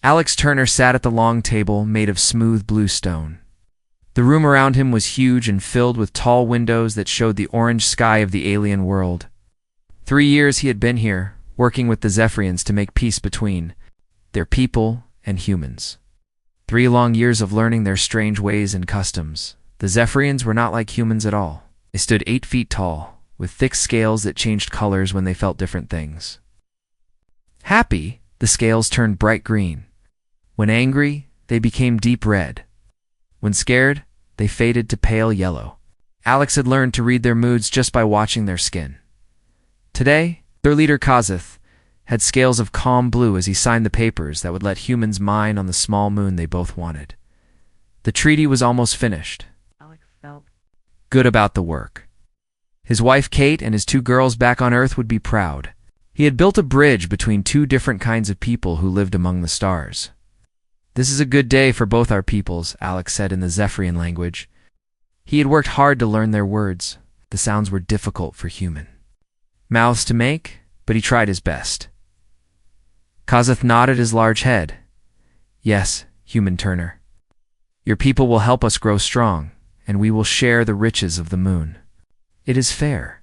Alex Turner sat at the long table made of smooth blue stone. The room around him was huge and filled with tall windows that showed the orange sky of the alien world. 3 years he had been here, working with the Zephyrians to make peace between their people and humans. 3 long years of learning their strange ways and customs. The Zephyrians were not like humans at all. They stood 8 feet tall, with thick scales that changed colors when they felt different things. Happy, the scales turned bright green. When angry, they became deep red. When scared, they faded to pale yellow. Alex had learned to read their moods just by watching their skin. Today, their leader Kazith had scales of calm blue as he signed the papers that would let humans mine on the small moon they both wanted. The treaty was almost finished. Alex felt good about the work. His wife Kate and his 2 girls back on Earth would be proud. He had built a bridge between 2 different kinds of people who lived among the stars. "This is a good day for both our peoples," Alex said in the Zephyrian language. He had worked hard to learn their words. The sounds were difficult for human mouths to make, but he tried his best. Kazith nodded his large head. "Yes, human Turner. Your people will help us grow strong, and we will share the riches of the moon. It is fair."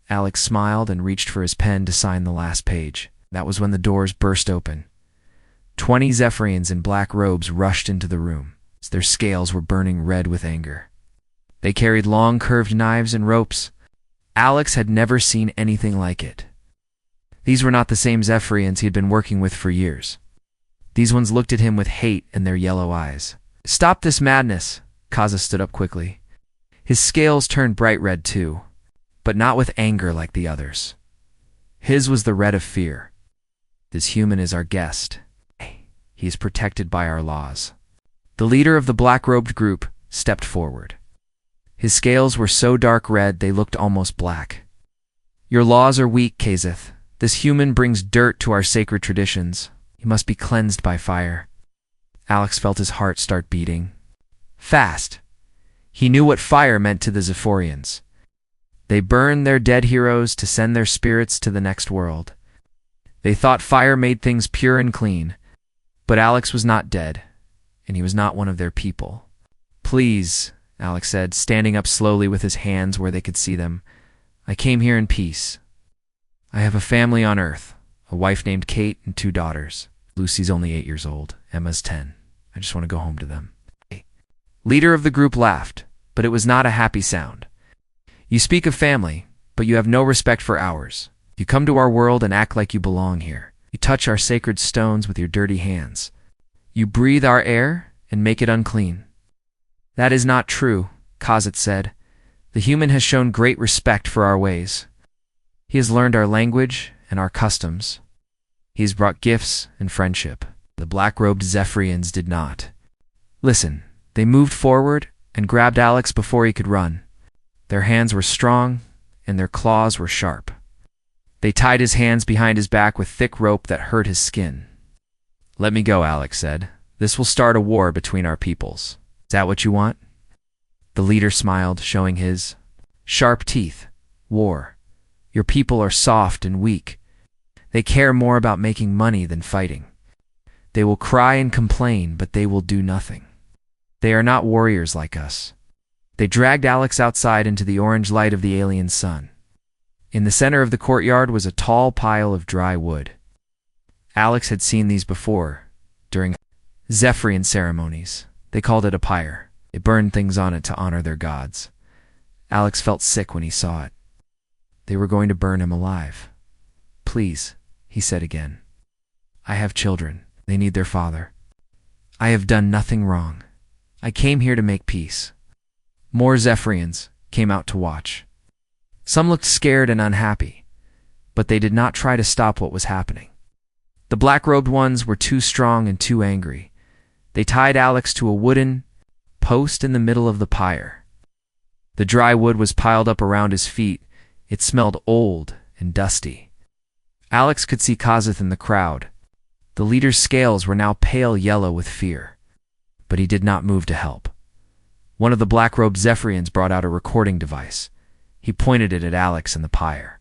Alex smiled and reached for his pen to sign the last page. That was when the doors burst open. 20 Zephyrians in black robes rushed into the room. Their scales were burning red with anger. They carried long curved knives and ropes. Alex had never seen anything like it. These were not the same Zephyrians he had been working with for years. These ones looked at him with hate in their yellow eyes. "Stop this madness!" Kaza stood up quickly. His scales turned bright red too, but not with anger like the others. His was the red of fear. "This human is our guest. He is protected by our laws." The leader of the black-robed group stepped forward. His scales were so dark red they looked almost black. "Your laws are weak, Kazith. This human brings dirt to our sacred traditions. He must be cleansed by fire." Alex felt his heart start beating fast. He knew what fire meant to the Zephyrians. They burned their dead heroes to send their spirits to the next world. They thought fire made things pure and clean. But Alex was not dead, and he was not one of their people. "Please," Alex said, standing up slowly with his hands where they could see them. "I came here in peace. I have a family on Earth, a wife named Kate and 2 daughters. Lucy's only 8 years old. Emma's 10. I just want to go home to them." Leader of the group laughed, but it was not a happy sound. "You speak of family, but you have no respect for ours. You come to our world and act like you belong here. You touch our sacred stones with your dirty hands. You breathe our air and make it unclean." "That is not true," Kazith said. "The human has shown great respect for our ways. He has learned our language and our customs. He has brought gifts and friendship. The black-robed Zephyrians did not." "Listen." They moved forward and grabbed Alex before he could run. Their hands were strong and their claws were sharp. They tied his hands behind his back with thick rope that hurt his skin. "Let me go," Alex said. "This will start a war between our peoples. Is that what you want?" The leader smiled, showing his sharp teeth. "War. Your people are soft and weak. They care more about making money than fighting. They will cry and complain, but they will do nothing. They are not warriors like us." They dragged Alex outside into the orange light of the alien sun. In the center of the courtyard was a tall pile of dry wood. Alex had seen these before, during Zephyrian ceremonies. They called it a pyre. They burned things on it to honor their gods. Alex felt sick when he saw it. They were going to burn him alive. "Please," he said again. "I have children. They need their father. I have done nothing wrong. I came here to make peace." More Zephyrians came out to watch. Some looked scared and unhappy, but they did not try to stop what was happening. The black-robed ones were too strong and too angry. They tied Alex to a wooden post in the middle of the pyre. The dry wood was piled up around his feet. It smelled old and dusty. Alex could see Kazith in the crowd. The leader's scales were now pale yellow with fear, but he did not move to help. One of the black-robed Zephyrians brought out a recording device. He pointed it at Alex and the pyre.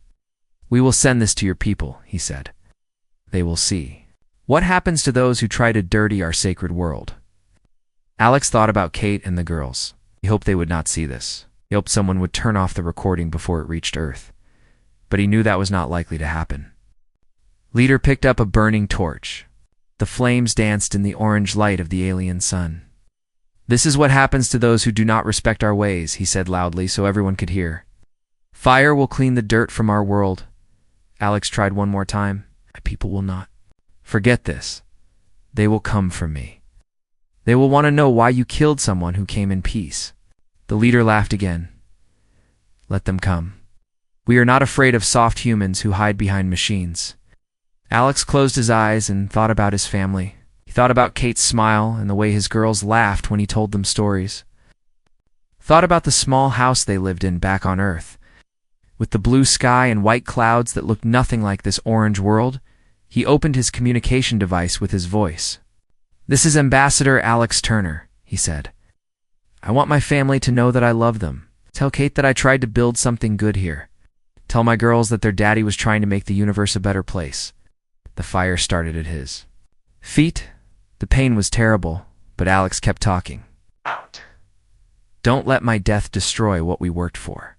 "We will send this to your people," he said. "They will see." What happens to those who try to dirty our sacred world? Alex thought about Kate and the girls. He hoped they would not see this. He hoped someone would turn off the recording before it reached Earth. But he knew that was not likely to happen. Leader picked up a burning torch. The flames danced in the orange light of the alien sun. "This is what happens to those who do not respect our ways," he said loudly so everyone could hear. "Fire will clean the dirt from our world." Alex tried one more time. "My people will not forget this. They will come for me. They will want to know why you killed someone who came in peace." The leader laughed again. "Let them come. We are not afraid of soft humans who hide behind machines." Alex closed his eyes and thought about his family. He thought about Kate's smile and the way his girls laughed when he told them stories. Thought about the small house they lived in back on Earth. With the blue sky and white clouds that looked nothing like this orange world, he opened his communication device with his voice. "This is Ambassador Alex Turner," he said. "I want my family to know that I love them. Tell Kate that I tried to build something good here. Tell my girls that their daddy was trying to make the universe a better place." The fire started at his feet. The pain was terrible, but Alex kept talking. "Out. Don't let my death destroy what we worked for."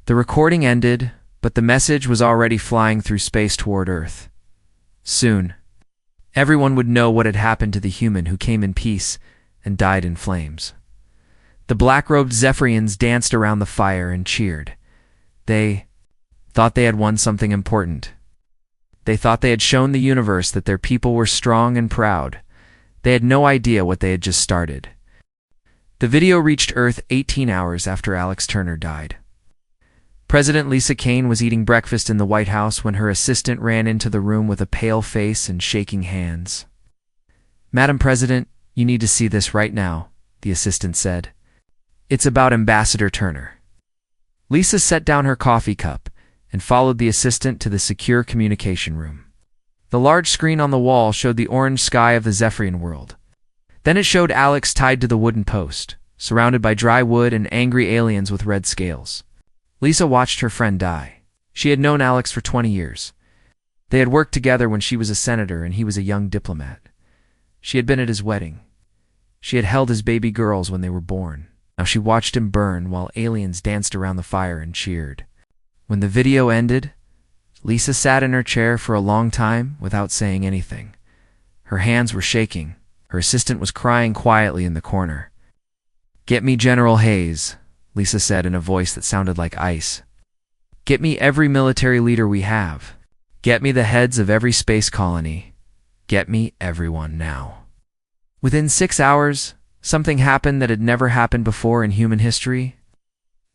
The recording ended, but the message was already flying through space toward Earth. Soon, everyone would know what had happened to the human who came in peace and died in flames. The black-robed Zephyrians danced around the fire and cheered. They thought they had won something important. They thought they had shown the universe that their people were strong and proud. They had no idea what they had just started. The video reached Earth 18 hours after Alex Turner died. President Lisa Kane was eating breakfast in the White House when her assistant ran into the room with a pale face and shaking hands. "Madam President, you need to see this right now," the assistant said. "It's about Ambassador Turner." Lisa set down her coffee cup and followed the assistant to the secure communication room. The large screen on the wall showed the orange sky of the Zephyrian world. Then it showed Alex tied to the wooden post, surrounded by dry wood and angry aliens with red scales. Lisa watched her friend die. She had known Alex for 20 years. They had worked together when she was a senator and he was a young diplomat. She had been at his wedding. She had held his baby girls when they were born. Now she watched him burn while aliens danced around the fire and cheered. When the video ended, Lisa sat in her chair for a long time without saying anything. Her hands were shaking. Her assistant was crying quietly in the corner. "Get me General Hayes," Lisa said in a voice that sounded like ice. "Get me every military leader we have. Get me the heads of every space colony. Get me everyone now." Within 6 hours, something happened that had never happened before in human history.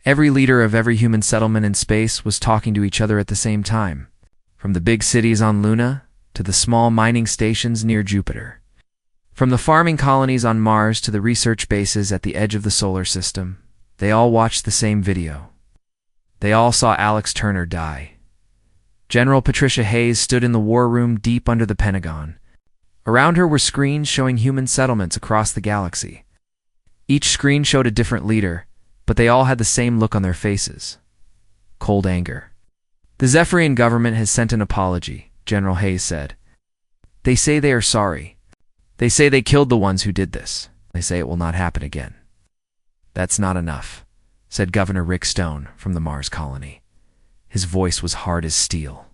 Every leader of every human settlement in space was talking to each other at the same time, from the big cities on Luna to the small mining stations near Jupiter. From the farming colonies on Mars to the research bases at the edge of the solar system, they all watched the same video. They all saw Alex Turner die. General Patricia Hayes stood in the war room deep under the Pentagon. Around her were screens showing human settlements across the galaxy. Each screen showed a different leader, but they all had the same look on their faces: cold anger. "The Zephyrian government has sent an apology," General Hayes said. "They say they are sorry. They say they killed the ones who did this. They say it will not happen again." "That's not enough," said Governor Rick Stone from the Mars colony. His voice was hard as steel.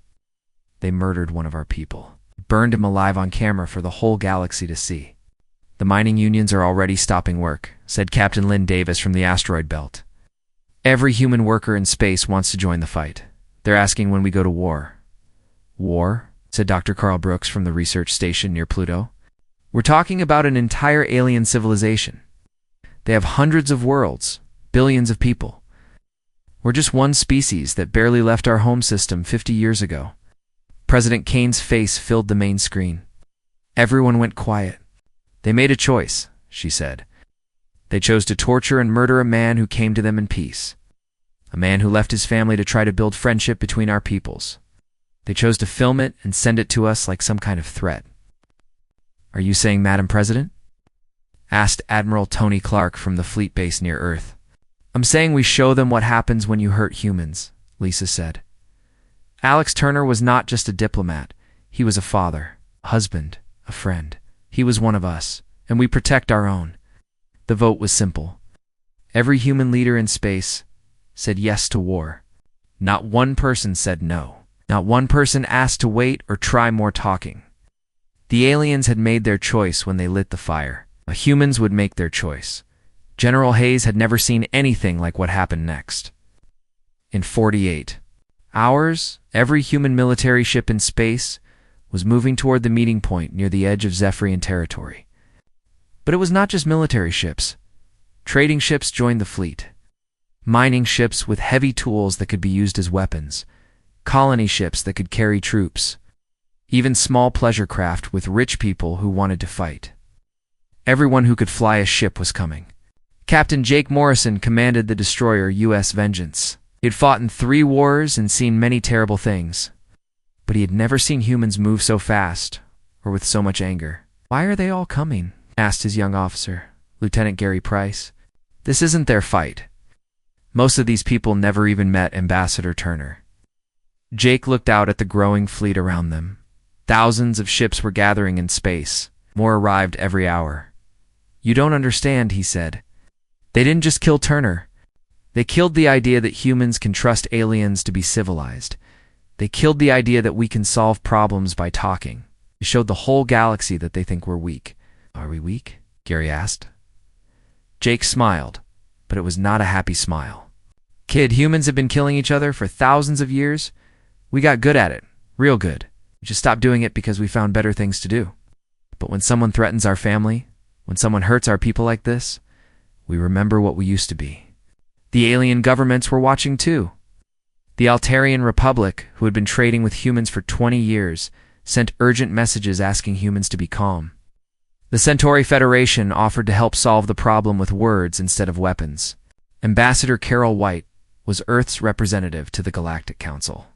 "They murdered one of our people, burned him alive on camera for the whole galaxy to see." "The mining unions are already stopping work," said Captain Lynn Davis from the asteroid belt. "Every human worker in space wants to join the fight. They're asking when we go to war." "War?" said Dr. Carl Brooks from the research station near Pluto. "We're talking about an entire alien civilization. They have hundreds of worlds, billions of people. We're just one species that barely left our home system 50 years ago." President Kane's face filled the main screen. Everyone went quiet. "They made a choice," she said. "They chose to torture and murder a man who came to them in peace. A man who left his family to try to build friendship between our peoples. They chose to film it and send it to us like some kind of threat." "Are you saying Madam President?" asked Admiral Tony Clark from the fleet base near Earth. "I'm saying we show them what happens when you hurt humans," Lisa said. Alex Turner was not just a diplomat. He was a father, a husband, a friend. He was one of us, and we protect our own. The vote was simple. Every human leader in space said yes to war. Not one person said no. Not one person asked to wait or try more talking. The aliens had made their choice when they lit the fire. Humans would make their choice. General Hayes had never seen anything like what happened next. In 48 hours, every human military ship in space was moving toward the meeting point near the edge of Zephyrian territory. But it was not just military ships. Trading ships joined the fleet. Mining ships with heavy tools that could be used as weapons. Colony ships that could carry troops. Even small pleasure craft with rich people who wanted to fight. Everyone who could fly a ship was coming. Captain Jake Morrison commanded the destroyer U.S. Vengeance. He had fought in 3 wars and seen many terrible things. But he had never seen humans move so fast, or with so much anger. "Why are they all coming?" asked his young officer, Lieutenant Gary Price. "This isn't their fight." Most of these people never even met Ambassador Turner. Jake looked out at the growing fleet around them. Thousands of ships were gathering in space. More arrived every hour. "You don't understand," he said. "They didn't just kill Turner. They killed the idea that humans can trust aliens to be civilized. They killed the idea that we can solve problems by talking. They showed the whole galaxy that they think we're weak." "Are we weak?" Gary asked. Jake smiled, but it was not a happy smile. "Kid, humans have been killing each other for thousands of years. We got good at it, real good. We just stopped doing it because we found better things to do. But when someone threatens our family, when someone hurts our people like this, we remember what we used to be." The alien governments were watching too. The Altarian Republic, who had been trading with humans for 20 years, sent urgent messages asking humans to be calm. The Centauri Federation offered to help solve the problem with words instead of weapons. Ambassador Carol White was Earth's representative to the Galactic Council.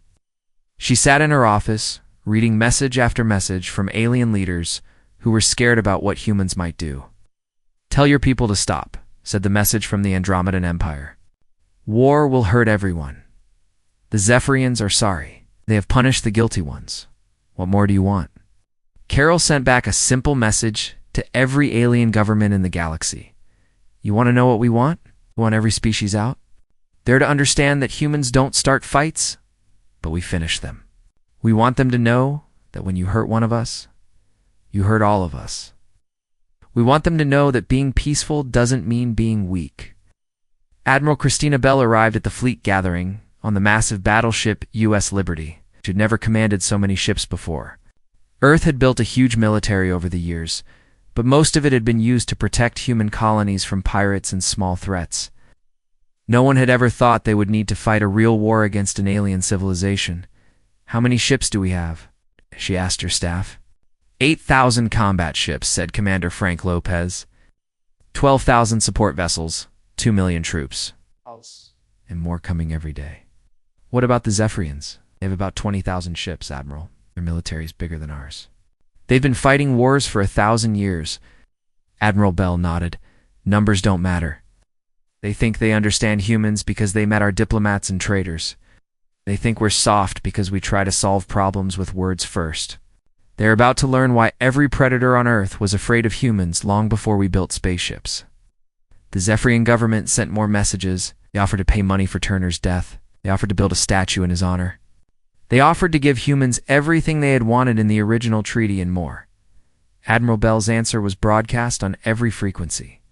She sat in her office, reading message after message from alien leaders who were scared about what humans might do. "Tell your people to stop," said the message from the Andromedan Empire. "War will hurt everyone. The Zephyrians are sorry. They have punished the guilty ones. What more do you want?" Carol sent back a simple message to every alien government in the galaxy. "You want to know what we want? We want every species out. They're to understand that humans don't start fights, but we finish them. We want them to know that when you hurt one of us, you hurt all of us. We want them to know that being peaceful doesn't mean being weak." Admiral Christina Bell arrived at the fleet gathering on the massive battleship U.S. Liberty. She had never commanded so many ships before. Earth had built a huge military over the years, but most of it had been used to protect human colonies from pirates and small threats. No one had ever thought they would need to fight a real war against an alien civilization. "How many ships do we have?" she asked her staff. 8,000 combat ships, said Commander Frank Lopez. 12,000 support vessels, 2 million troops. And more coming every day. "What about the Zephyrians?" "They have about 20,000 ships, Admiral. Their military is bigger than ours." "They've been fighting wars for 1,000 years. Admiral Bell nodded. "Numbers don't matter. They think they understand humans because they met our diplomats and traders. They think we're soft because we try to solve problems with words first. They're about to learn why every predator on Earth was afraid of humans long before we built spaceships." The Zephyrian government sent more messages. They offered to pay money for Turner's death. They offered to build a statue in his honor. They offered to give humans everything they had wanted in the original treaty and more. Admiral Bell's answer was broadcast on every frequency.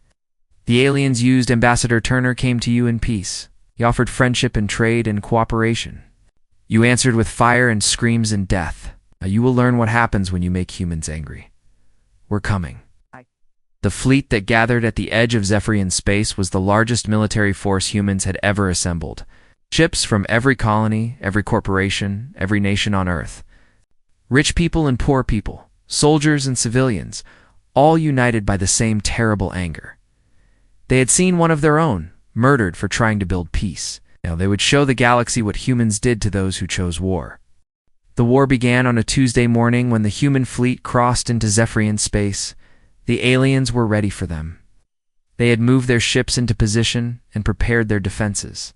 "The aliens used Ambassador Turner came to you in peace. He offered friendship and trade and cooperation. You answered with fire and screams and death. Now you will learn what happens when you make humans angry. We're coming." The fleet that gathered at the edge of Zephyrian space was the largest military force humans had ever assembled. Ships from every colony, every corporation, every nation on Earth. Rich people and poor people, soldiers and civilians, all united by the same terrible anger. They had seen one of their own murdered for trying to build peace. Now they would show the galaxy what humans did to those who chose war. The war began on a Tuesday morning when the human fleet crossed into Zephyrian space. The aliens were ready for them. They had moved their ships into position and prepared their defenses.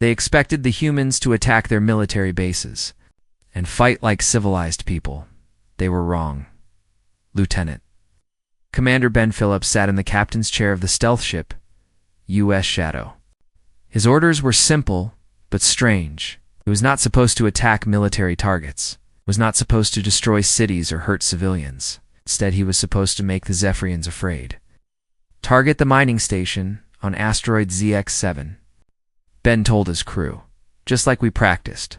They expected the humans to attack their military bases and fight like civilized people. They were wrong. Lieutenant. Commander Ben Phillips sat in the captain's chair of the stealth ship, U.S. Shadow. His orders were simple, but strange. He was not supposed to attack military targets. He was not supposed to destroy cities or hurt civilians. Instead, he was supposed to make the Zephyrians afraid. Target the mining station on asteroid ZX-7. Ben told his crew, just like we practiced.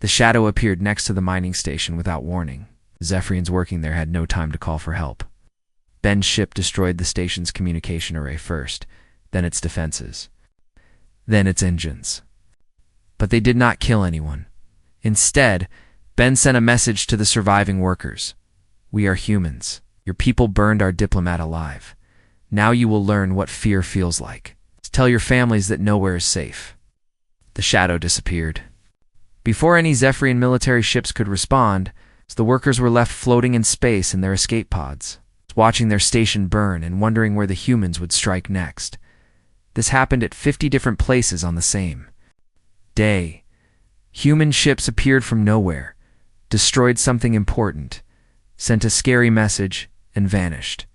The Shadow appeared next to the mining station without warning. The Zephyrians working there had no time to call for help. Ben's ship destroyed the station's communication array first, then its defenses, then its engines. But they did not kill anyone. Instead, Ben sent a message to the surviving workers. We are humans. Your people burned our diplomat alive. Now you will learn what fear feels like. Tell your families that nowhere is safe. The Shadow disappeared. Before any Zephyrian military ships could respond, the workers were left floating in space in their escape pods, watching their station burn and wondering where the humans would strike next. This happened at 50 different places on the same day. Human ships appeared from nowhere, destroyed something important, sent a scary message, and vanished.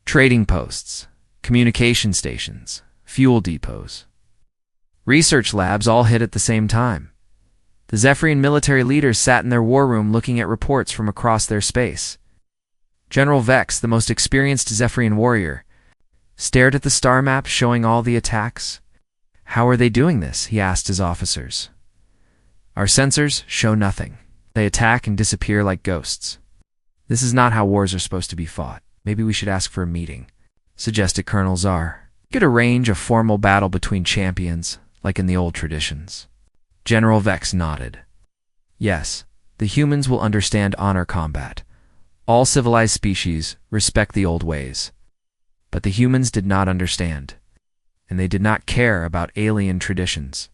Trading posts, communication stations, fuel depots, research labs all hit at the same time. The Zephyrian military leaders sat in their war room looking at reports from across their space. General Vex, the most experienced Zephyrian warrior, stared at the star map showing all the attacks. How are they doing this? He asked his officers. Our sensors show nothing. They attack and disappear like ghosts. This is not how wars are supposed to be fought. Maybe we should ask for a meeting, suggested Colonel Czar. Could arrange a formal battle between champions, like in the old traditions. General Vex nodded. Yes, the humans will understand honor combat. All civilized species respect the old ways. But the humans did not understand, and they did not care about alien traditions.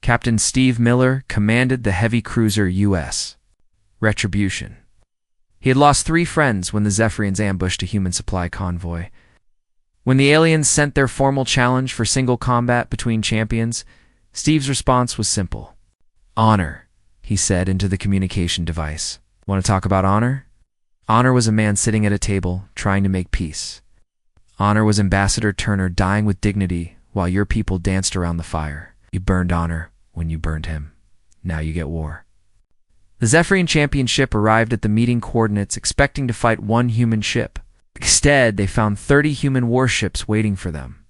Captain Steve Miller commanded the heavy cruiser U.S. Retribution. He had lost 3 friends when the Zephyrians ambushed a human supply convoy. When the aliens sent their formal challenge for single combat between champions, Steve's response was simple. Honor, he said into the communication device. Want to talk about honor? Honor was a man sitting at a table trying to make peace. Honor was Ambassador Turner dying with dignity while your people danced around the fire. You burned honor when you burned him. Now you get war. The Zephyrian championship arrived at the meeting coordinates expecting to fight 1 human ship. Instead, they found 30 human warships waiting for them.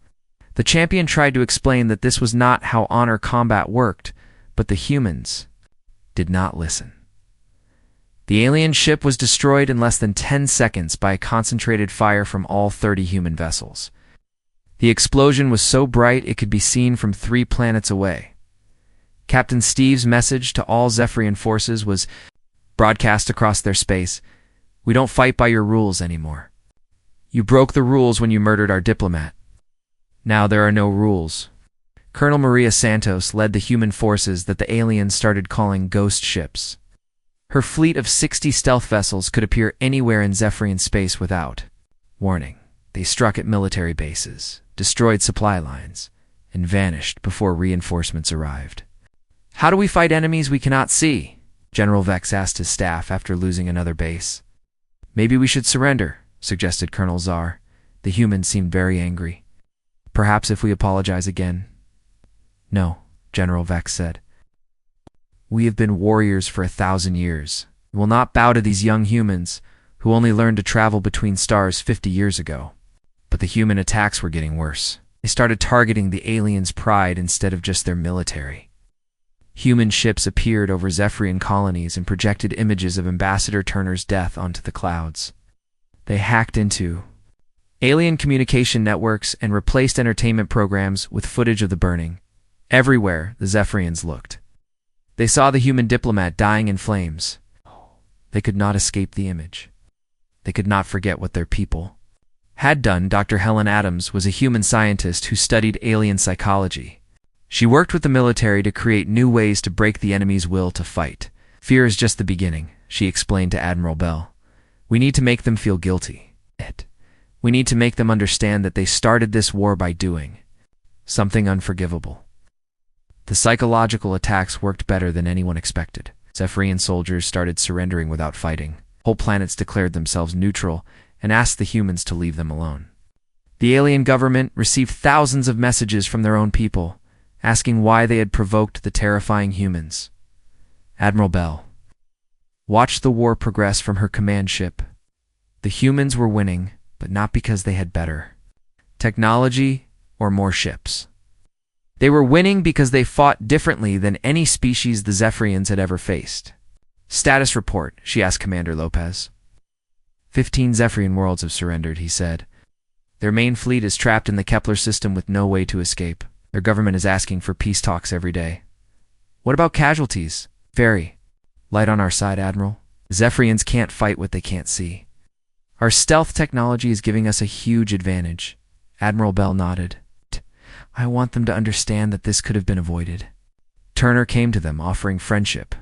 The champion tried to explain that this was not how honor combat worked, but the humans did not listen. The alien ship was destroyed in less than 10 seconds by a concentrated fire from all 30 human vessels. The explosion was so bright it could be seen from 3 planets away. Captain Steve's message to all Zephyrian forces was broadcast across their space. We don't fight by your rules anymore. You broke the rules when you murdered our diplomat. Now there are no rules. Colonel Maria Santos led the human forces that the aliens started calling ghost ships. Her fleet of 60 stealth vessels could appear anywhere in Zephyrian space without warning. They struck at military bases, destroyed supply lines, and vanished before reinforcements arrived. How do we fight enemies we cannot see? General Vex asked his staff after losing another base. Maybe we should surrender, suggested Colonel Czar. The humans seemed very angry. Perhaps if we apologize again. No, General Vex said. We have been warriors for 1,000 years. We will not bow to these young humans who only learned to travel between stars 50 years ago. But the human attacks were getting worse. They started targeting the aliens' pride instead of just their military. Human ships appeared over Zephyrian colonies and projected images of Ambassador Turner's death onto the clouds. They hacked into alien communication networks and replaced entertainment programs with footage of the burning. Everywhere the Zephyrians looked, they saw the human diplomat dying in flames. They could not escape the image. They could not forget what their people had done. Dr. Helen Adams was a human scientist who studied alien psychology. She worked with the military to create new ways to break the enemy's will to fight. Fear is just the beginning, she explained to Admiral Bell. We need to make them feel guilty. We need to make them understand that they started this war by doing something unforgivable. The psychological attacks worked better than anyone expected. Zephyrian soldiers started surrendering without fighting. Whole planets declared themselves neutral and asked the humans to leave them alone. The alien government received thousands of messages from their own people, asking why they had provoked the terrifying humans. Admiral Bell watched the war progress from her command ship. The humans were winning, but not because they had better technology or more ships. They were winning because they fought differently than any species the Zephyrians had ever faced. "Status report," she asked Commander Lopez. 15 Zephyrian worlds have surrendered, he said. Their main fleet is trapped in the Kepler system with no way to escape. Their government is asking for peace talks every day. What about casualties? Very light on our side, Admiral. The Zephyrians can't fight what they can't see. Our stealth technology is giving us a huge advantage. Admiral Bell nodded. I want them to understand that this could have been avoided. Turner came to them, offering friendship.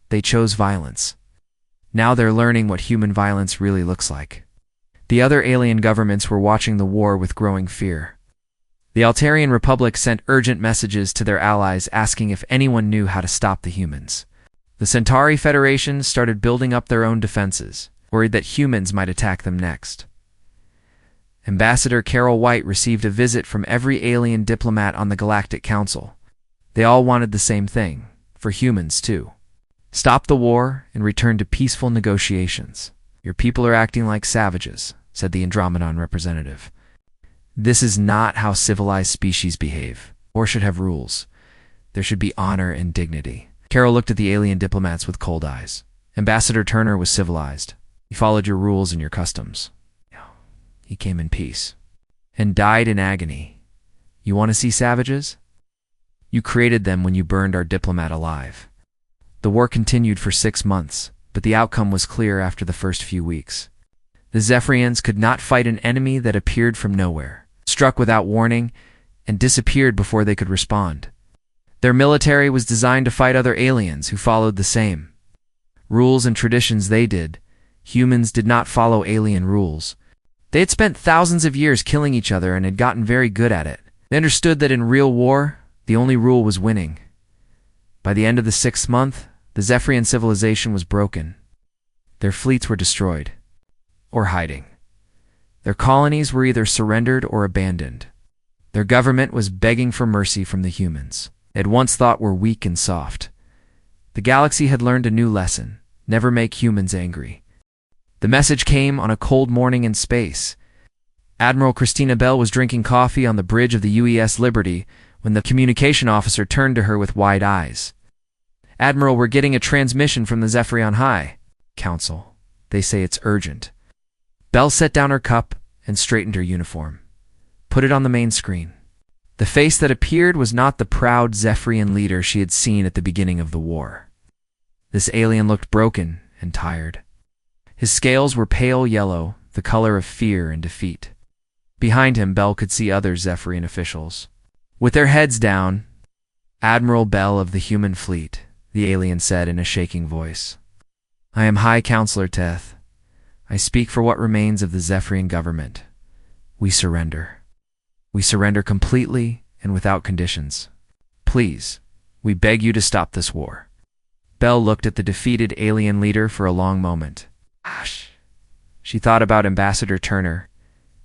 They chose violence. Now they're learning what human violence really looks like. The other alien governments were watching the war with growing fear. The Altarian Republic sent urgent messages to their allies asking if anyone knew how to stop the humans. The Centauri Federation started building up their own defenses, worried that humans might attack them next. Ambassador Carol White received a visit from every alien diplomat on the Galactic Council. They all wanted the same thing, for humans too. Stop the war and return to peaceful negotiations. Your people are acting like savages, said the Andromedon representative. This is not how civilized species behave, or should have rules. There should be honor and dignity. Carol looked at the alien diplomats with cold eyes. Ambassador Turner was civilized. He followed your rules and your customs. He came in peace and died in agony. You want to see savages? You created them when you burned our diplomat alive. The war continued for 6 months, but the outcome was clear after the first few weeks. The Zephyrians could not fight an enemy that appeared from nowhere, struck without warning, and disappeared before they could respond. Their military was designed to fight other aliens who followed the same rules and traditions they did. Humans did not follow alien rules. They had spent thousands of years killing each other and had gotten very good at it. They understood that in real war, the only rule was winning. By the end of the 6th month, the Zephyrian civilization was broken. Their fleets were destroyed, or hiding. Their colonies were either surrendered or abandoned. Their government was begging for mercy from the humans they had once thought were weak and soft. The galaxy had learned a new lesson: never make humans angry. The message came on a cold morning in space. Admiral Christina Bell was drinking coffee on the bridge of the UES Liberty when the communication officer turned to her with wide eyes. Admiral, we're getting a transmission from the Zephyrian High Council. They say it's urgent. Bell set down her cup and straightened her uniform. Put it on the main screen. The face that appeared was not the proud Zephyrian leader she had seen at the beginning of the war. This alien looked broken and tired. His scales were pale yellow, the color of fear and defeat. Behind him, Bell could see other Zephyrian officials. With their heads down, Admiral Bell of the human fleet, the alien said in a shaking voice. I am High Counselor Teth. I speak for what remains of the Zephyrian government. We surrender. We surrender completely and without conditions. Please, we beg you to stop this war. Bell looked at the defeated alien leader for a long moment. Gosh. She thought about Ambassador Turner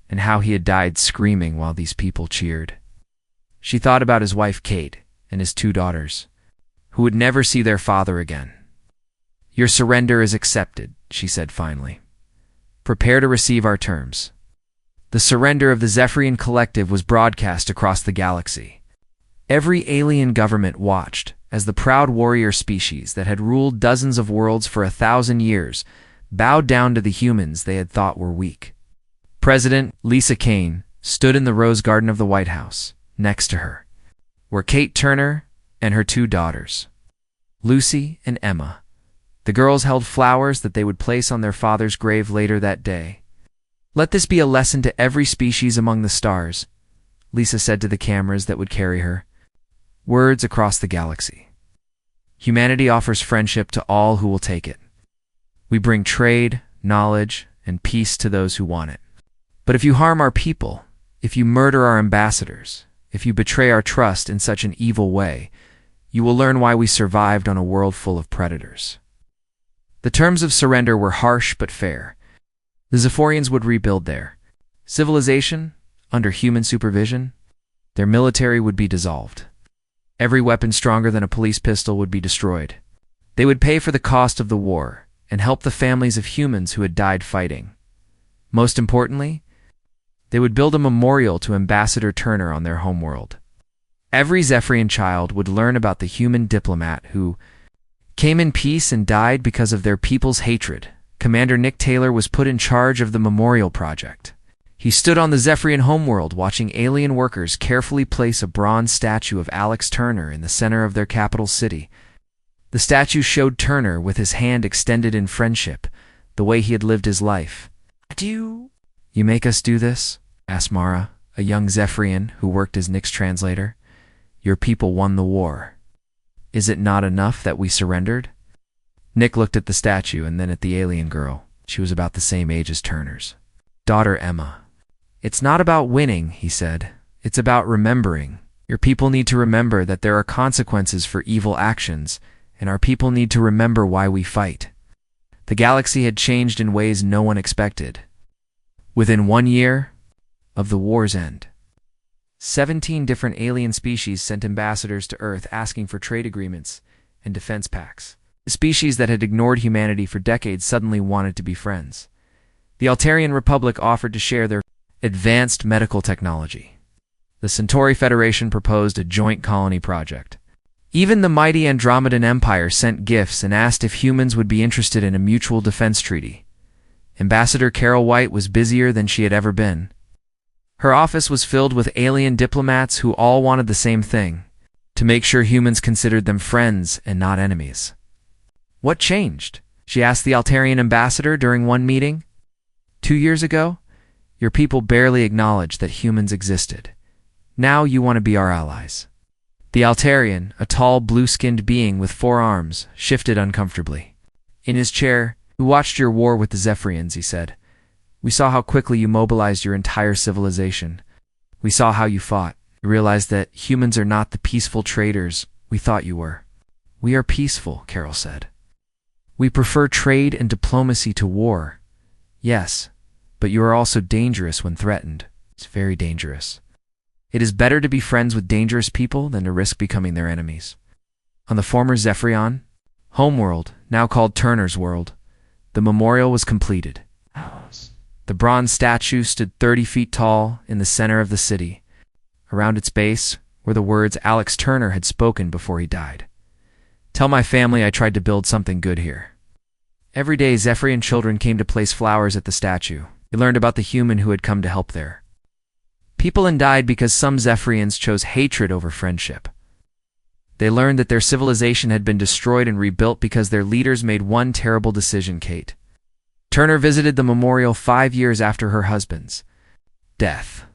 and how he had died screaming while these people cheered. She thought about his wife Kate and his 2 daughters, who would never see their father again. Your surrender is accepted, she said finally. Prepare to receive our terms. The surrender of the Zephyrian Collective was broadcast across the galaxy. Every alien government watched as the proud warrior species that had ruled dozens of worlds for 1,000 years bowed down to the humans they had thought were weak. President Lisa Kane stood in the rose garden of the White House. Next to her were Kate Turner and her 2 daughters, Lucy and Emma. The girls held flowers that they would place on their father's grave later that day. Let this be a lesson to every species among the stars, Lisa said to the cameras that would carry her. Words across the galaxy. Humanity offers friendship to all who will take it. We bring trade, knowledge, and peace to those who want it. But if you harm our people, if you murder our ambassadors, if you betray our trust in such an evil way, you will learn why we survived on a world full of predators. The terms of surrender were harsh but fair. The Zephyrians would rebuild their civilization under human supervision. Their military would be dissolved. Every weapon stronger than a police pistol would be destroyed. They would pay for the cost of the war and help the families of humans who had died fighting. Most importantly, they would build a memorial to Ambassador Turner on their homeworld. Every Zephyrian child would learn about the human diplomat who came in peace and died because of their people's hatred. Commander Nick Taylor was put in charge of the memorial project. He stood on the Zephyrian homeworld watching alien workers carefully place a bronze statue of Alex Turner in the center of their capital city. The statue showed Turner with his hand extended in friendship, the way he had lived his life. "You make us do this?" asked Mara, a young Zephyrian who worked as Nick's translator. "Your people won the war. Is it not enough that we surrendered?" Nick looked at the statue and then at the alien girl. She was about the same age as Turner's daughter, Emma. "It's not about winning," he said. "It's about remembering. Your people need to remember that there are consequences for evil actions, and our people need to remember why we fight." The galaxy had changed in ways no one expected. Within 1 year of the war's end, 17 different alien species sent ambassadors to Earth asking for trade agreements and defense pacts. The species that had ignored humanity for decades suddenly wanted to be friends. The Altarian Republic offered to share their advanced medical technology. The Centauri Federation proposed a joint colony project. Even the mighty Andromedan Empire sent gifts and asked if humans would be interested in a mutual defense treaty. Ambassador Carol White was busier than she had ever been. Her office was filled with alien diplomats who all wanted the same thing: to make sure humans considered them friends and not enemies. "What changed?" she asked the Altarian ambassador during one meeting. 2 years ago, your people barely acknowledged that humans existed. Now you want to be our allies." The Altarian, a tall, blue-skinned being with 4 arms, shifted uncomfortably. In his chair, "We watched your war with the Zephyrians," he said. "We saw how quickly you mobilized your entire civilization. We saw how you fought. We realized that humans are not the peaceful traders we thought you were." "We are peaceful," Carol said. "We prefer trade and diplomacy to war. Yes, but you are also dangerous when threatened. It's very dangerous. It is better to be friends with dangerous people than to risk becoming their enemies." On the former Zephyrion homeworld, now called Turner's World, the memorial was completed. The bronze statue stood 30 feet tall in the center of the city. Around its base were the words Alex Turner had spoken before he died. "Tell my family I tried to build something good here." Every day, Zephyrian children came to place flowers at the statue. They learned about the human who had come to help there. People and died because some Zephyrians chose hatred over friendship. They learned that their civilization had been destroyed and rebuilt because their leaders made one terrible decision, Kate. Turner visited the memorial 5 years after her husband's death.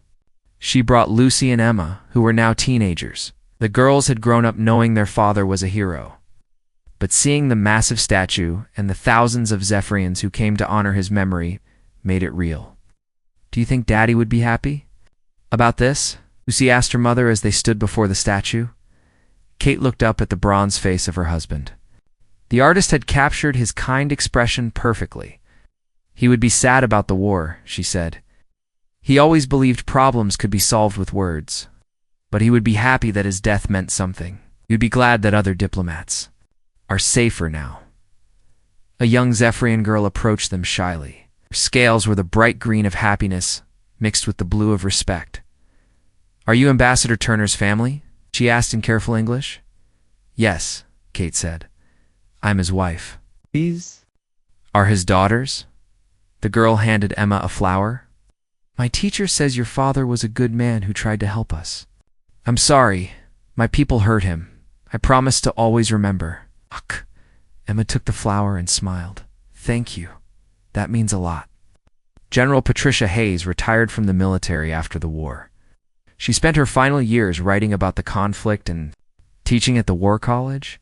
She brought Lucy and Emma, who were now teenagers. The girls had grown up knowing their father was a hero. But seeing the massive statue and the thousands of Zephyrians who came to honor his memory made it real. "Do you think Daddy would be happy about this?" Lucy asked her mother as they stood before the statue. Kate looked up at the bronze face of her husband. The artist had captured his kind expression perfectly. "He would be sad about the war," she said. "He always believed problems could be solved with words. But he would be happy that his death meant something. He would be glad that other diplomats are safer now." A young Zephyrian girl approached them shyly. Her scales were the bright green of happiness mixed with the blue of respect. "Are you Ambassador Turner's family?" she asked in careful English. "Yes," Kate said. "I'm his wife." "These are his daughters?" The girl handed Emma a flower. "My teacher says your father was a good man who tried to help us. I'm sorry. My people hurt him. I promise to always remember." "Ugh." Emma took the flower and smiled. "Thank you. That means a lot." General Patricia Hayes retired from the military after the war. She spent her final years writing about the conflict and teaching at the War College.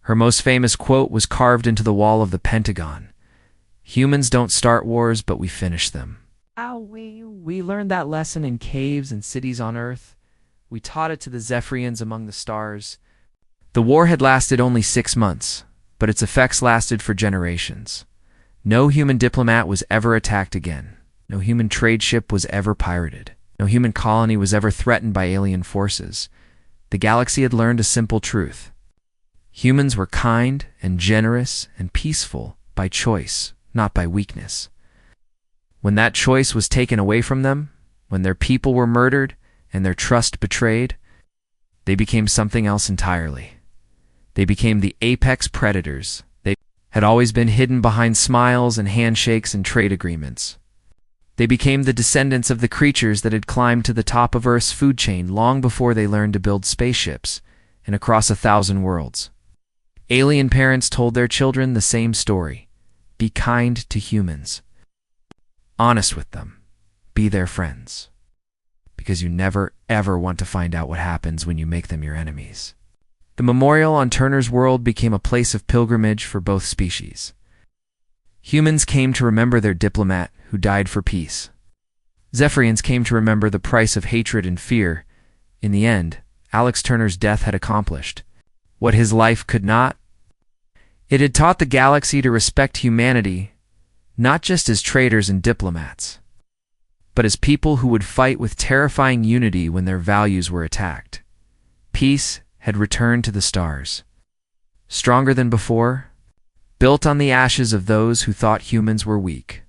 Her most famous quote was carved into the wall of the Pentagon: "Humans don't start wars, but we finish them." We learned that lesson in caves and cities on Earth. We taught it to the Zephyrians among the stars. The war had lasted only 6 months, but its effects lasted for generations. No human diplomat was ever attacked again. No human trade ship was ever pirated. No human colony was ever threatened by alien forces. The galaxy had learned a simple truth. Humans were kind and generous and peaceful by choice, not by weakness. When that choice was taken away from them, when their people were murdered and their trust betrayed, they became something else entirely. They became the apex predators. They had always been hidden behind smiles and handshakes and trade agreements. They became the descendants of the creatures that had climbed to the top of Earth's food chain long before they learned to build spaceships and across 1,000 worlds. Alien parents told their children the same story. Be kind to humans. Honest with them. Be their friends. Because you never, ever want to find out what happens when you make them your enemies. The memorial on Turner's World became a place of pilgrimage for both species. Humans came to remember their diplomat who died for peace. Zephyrians came to remember the price of hatred and fear. In the end, Alex Turner's death had accomplished what his life could not. It had taught the galaxy to respect humanity, not just as traders and diplomats, but as people who would fight with terrifying unity when their values were attacked. Peace had returned to the stars. Stronger than before, built on the ashes of those who thought humans were weak.